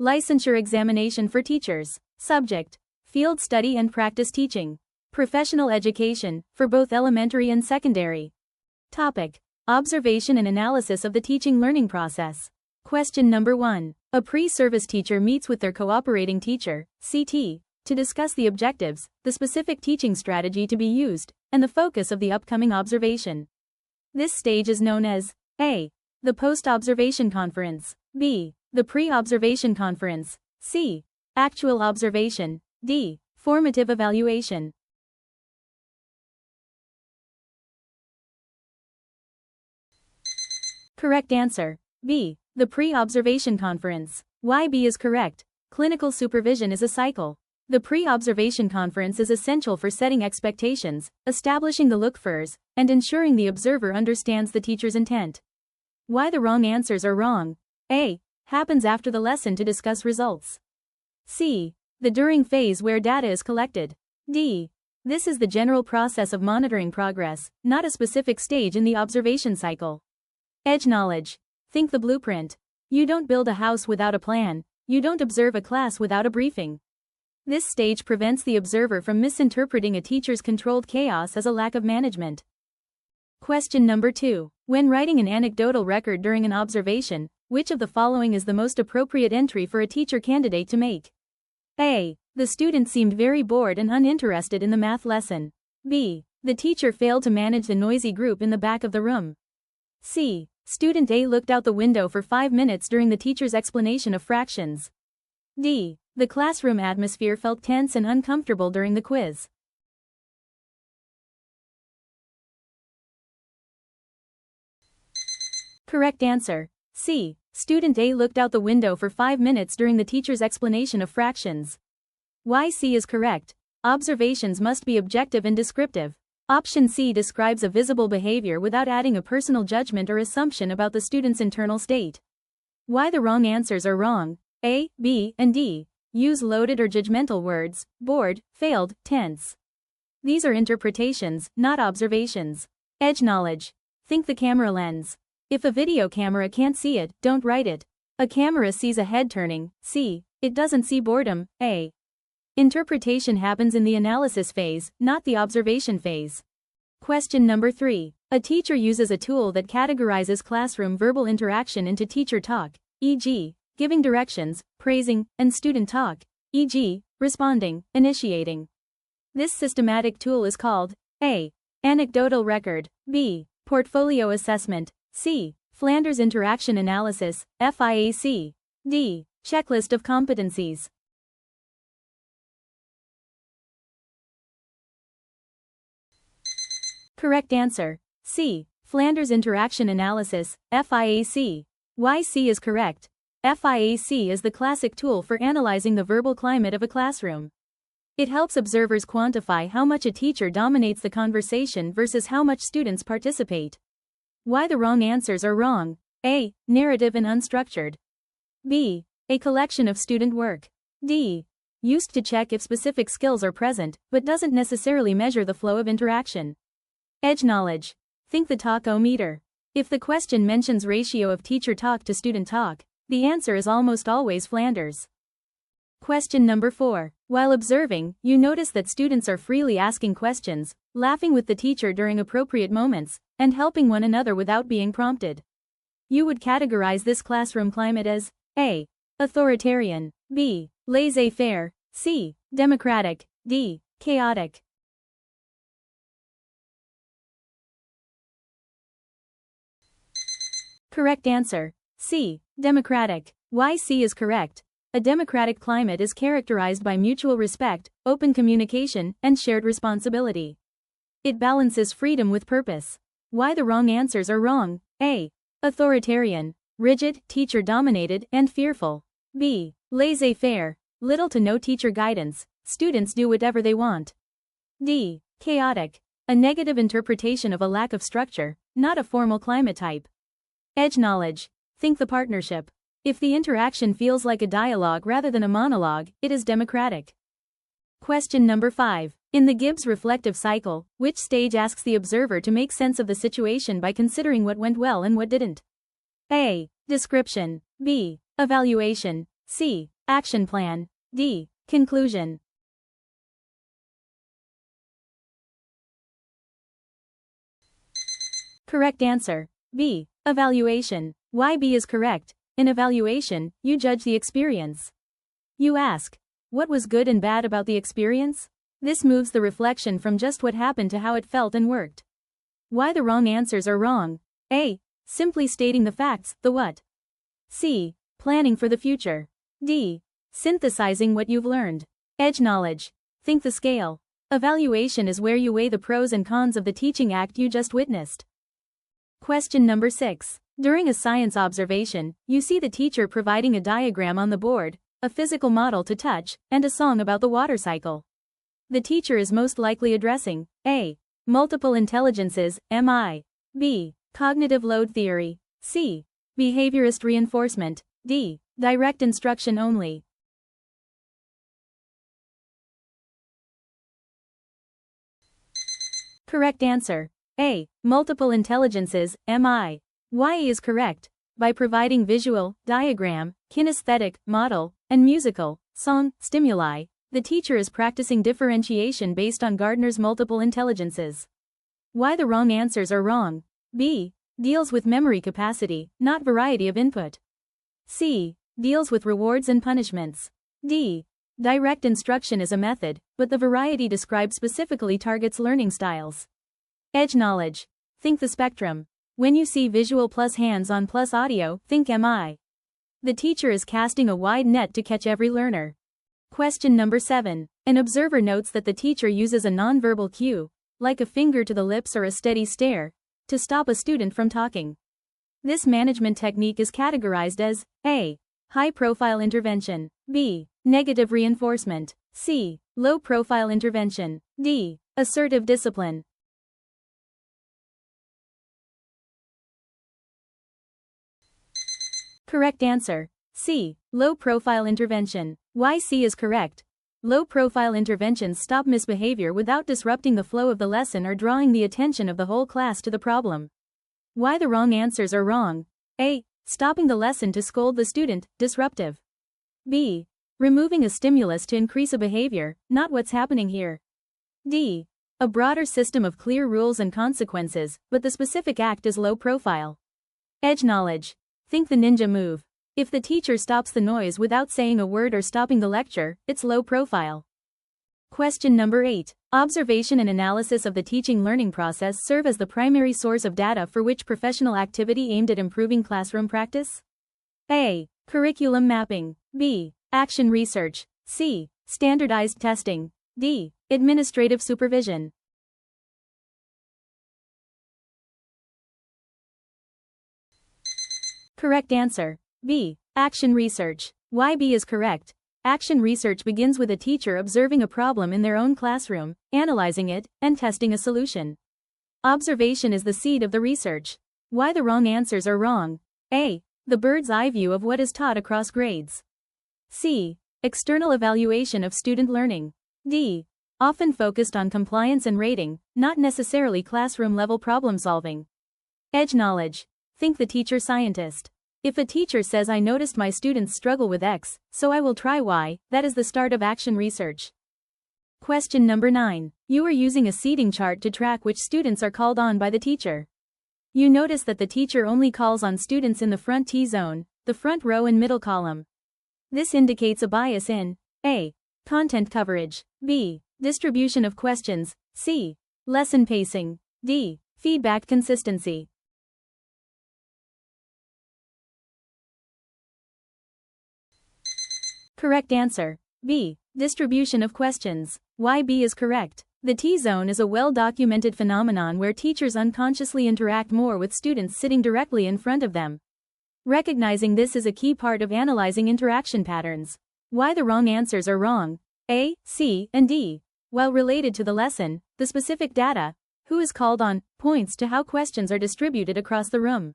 Licensure Examination for Teachers. Subject: Field Study and Practice Teaching. Professional Education, for both elementary and secondary. Topic: Observation and Analysis of the Teaching Learning Process. Question number 1. A pre-service teacher meets with their cooperating teacher, CT, to discuss the objectives, the specific teaching strategy to be used, and the focus of the upcoming observation. This stage is known as A. The post-observation conference, B. The pre-observation conference, C. Actual observation, D. Formative evaluation. Correct answer: B. The pre-observation conference. Why B is correct? Clinical supervision is a cycle. The pre-observation conference is essential for setting expectations, establishing the look-fors, and ensuring the observer understands the teacher's intent. Why the wrong answers are wrong? A. Happens after the lesson to discuss results. C. The during phase where data is collected. D. This is the general process of monitoring progress, not a specific stage in the observation cycle. Edge knowledge. Think the blueprint. You don't build a house without a plan. You don't observe a class without a briefing. This stage prevents the observer from misinterpreting a teacher's controlled chaos as a lack of management. Question number 2. When writing an anecdotal record during an observation, which of the following is the most appropriate entry for a teacher candidate to make? A. The student seemed very bored and uninterested in the math lesson. B. The teacher failed to manage the noisy group in the back of the room. C. Student A looked out the window for 5 minutes during the teacher's explanation of fractions. D. The classroom atmosphere felt tense and uncomfortable during the quiz. Correct answer: C. Student A looked out the window for 5 minutes during the teacher's explanation of fractions. Why C is correct? Observations must be objective and descriptive. Option C describes a visible behavior without adding a personal judgment or assumption about the student's internal state. Why the wrong answers are wrong? A, B, and D. Use loaded or judgmental words: bored, failed, tense. These are interpretations, not observations. Edge knowledge. Think the camera lens. If a video camera can't see it, don't write it. A camera sees a head turning, C. It doesn't see boredom, A. Interpretation happens in the analysis phase, not the observation phase. Question number 3. A teacher uses a tool that categorizes classroom verbal interaction into teacher talk, e.g., giving directions, praising, and student talk, e.g., responding, initiating. This systematic tool is called A. Anecdotal record, B. Portfolio assessment, C. Flanders interaction analysis, FIAC, D. Checklist of competencies. Correct answer: C. Flanders interaction analysis, FIAC. Why C is correct? FIAC is the classic tool for analyzing the verbal climate of a classroom. It helps observers quantify how much a teacher dominates the conversation versus how much students participate. Why the wrong answers are wrong? A. Narrative and unstructured. B. A collection of student work. D. Used to check if specific skills are present, but doesn't necessarily measure the flow of interaction. Edge knowledge. Think the talk-o-meter. If the question mentions ratio of teacher talk to student talk, the answer is almost always Flanders. Question number 4. While observing, you notice that students are freely asking questions, laughing with the teacher during appropriate moments, and helping one another without being prompted. You would categorize this classroom climate as A. Authoritarian, B. Laissez-faire, C. Democratic, D. Chaotic. Correct answer: C. Democratic. Why C is correct? A democratic climate is characterized by mutual respect, open communication, and shared responsibility. It balances freedom with purpose. Why the wrong answers are wrong? A. Authoritarian, rigid, teacher-dominated, and fearful. B. Laissez-faire, little to no teacher guidance, students do whatever they want. D. Chaotic, a negative interpretation of a lack of structure, not a formal climate type. Edge knowledge. Think the partnership. If the interaction feels like a dialogue rather than a monologue, it is democratic. Question number 5. In the Gibbs reflective cycle, which stage asks the observer to make sense of the situation by considering what went well and what didn't? A. Description. B. Evaluation. C. Action plan. D. Conclusion. Correct answer. B. Evaluation. Why B is correct? In evaluation, you judge the experience. You ask, what was good and bad about the experience? This moves the reflection from just what happened to how it felt and worked. Why the wrong answers are wrong. A. Simply stating the facts, the what. C. Planning for the future. D. Synthesizing what you've learned. Edge knowledge. Think the scale. Evaluation is where you weigh the pros and cons of the teaching act you just witnessed. Question number 6. During a science observation, you see the teacher providing a diagram on the board, a physical model to touch, and a song about the water cycle. The teacher is most likely addressing A. Multiple intelligences, MI. B. Cognitive load theory. C. Behaviorist reinforcement. D. Direct instruction only. Correct answer. A. Multiple intelligences, MI. Why is correct? By providing visual, diagram, kinesthetic, model, and musical, song, stimuli, the teacher is practicing differentiation based on Gardner's multiple intelligences. Why the wrong answers are wrong. B. Deals with memory capacity, not variety of input. C. Deals with rewards and punishments. D. Direct instruction is a method, but the variety described specifically targets learning styles. Edge knowledge. Think the spectrum. When you see visual plus hands-on plus audio, think MI. The teacher is casting a wide net to catch every learner. Question number 7. An observer notes that the teacher uses a nonverbal cue, like a finger to the lips or a steady stare, to stop a student from talking. This management technique is categorized as A. High-profile intervention. B. Negative reinforcement. C. Low-profile intervention. D. Assertive discipline. Correct answer. C. Low-profile intervention. Why C is correct? Low-profile interventions stop misbehavior without disrupting the flow of the lesson or drawing the attention of the whole class to the problem. Why the wrong answers are wrong. A. Stopping the lesson to scold the student, disruptive. B. Removing a stimulus to increase a behavior, not what's happening here. D. A broader system of clear rules and consequences, but the specific act is low profile. Edge knowledge. Think the ninja move. If the teacher stops the noise without saying a word or stopping the lecture, it's low profile. Question number 8. Observation and analysis of the teaching learning process serve as the primary source of data for which professional activity aimed at improving classroom practice? A. Curriculum mapping. B. Action research. C. Standardized testing. D. Administrative supervision. Correct answer. B. Action research. Why B is correct? Action research begins with a teacher observing a problem in their own classroom, analyzing it, and testing a solution. Observation is the seed of the research. Why the wrong answers are wrong. A. The bird's eye view of what is taught across grades. C. External evaluation of student learning. D. Often focused on compliance and rating, not necessarily classroom-level problem solving. Edge knowledge. Think the teacher scientist. If a teacher says I noticed my students struggle with X, so I will try Y, that is the start of action research. Question number 9. You are using a seating chart to track which students are called on by the teacher. You notice that the teacher only calls on students in the front T-zone, the front row and middle column. This indicates a bias in A. Content coverage. B. Distribution of questions. C. Lesson pacing. D. Feedback consistency. Correct answer. B. Distribution of questions. Why B is correct? The T-zone is a well-documented phenomenon where teachers unconsciously interact more with students sitting directly in front of them. Recognizing this is a key part of analyzing interaction patterns. Why the wrong answers are wrong. A, C, and D. While related to the lesson, the specific data, who is called on, points to how questions are distributed across the room.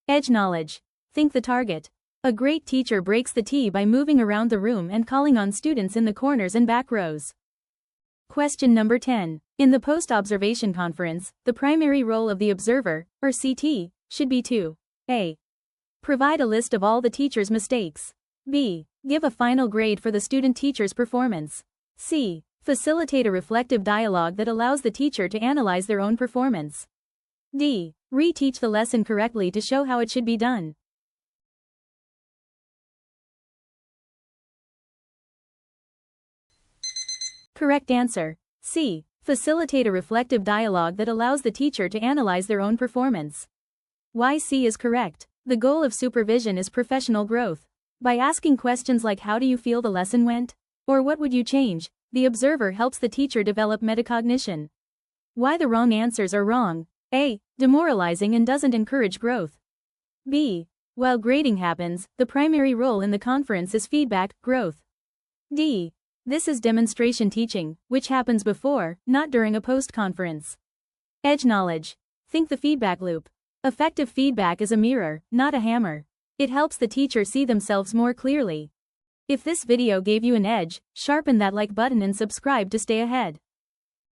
Edge knowledge. Think the target. A great teacher breaks the T by moving around the room and calling on students in the corners and back rows. Question number 10. In the post-observation conference, the primary role of the observer, or CT, should be to A. Provide a list of all the teacher's mistakes. B. Give a final grade for the student-teacher's performance. C. Facilitate a reflective dialogue that allows the teacher to analyze their own performance. D. Reteach the lesson correctly to show how it should be done. Correct answer. C. Facilitate a reflective dialogue that allows the teacher to analyze their own performance. Why C is correct. The goal of supervision is professional growth. By asking questions like how do you feel the lesson went? Or what would you change? The observer helps the teacher develop metacognition. Why the wrong answers are wrong. A. Demoralizing and doesn't encourage growth. B. While grading happens, the primary role in the conference is feedback, growth. D. This is demonstration teaching, which happens before, not during a post-conference. Edge knowledge. Think the feedback loop. Effective feedback is a mirror, not a hammer. It helps the teacher see themselves more clearly. If this video gave you an edge, sharpen that like button and subscribe to stay ahead.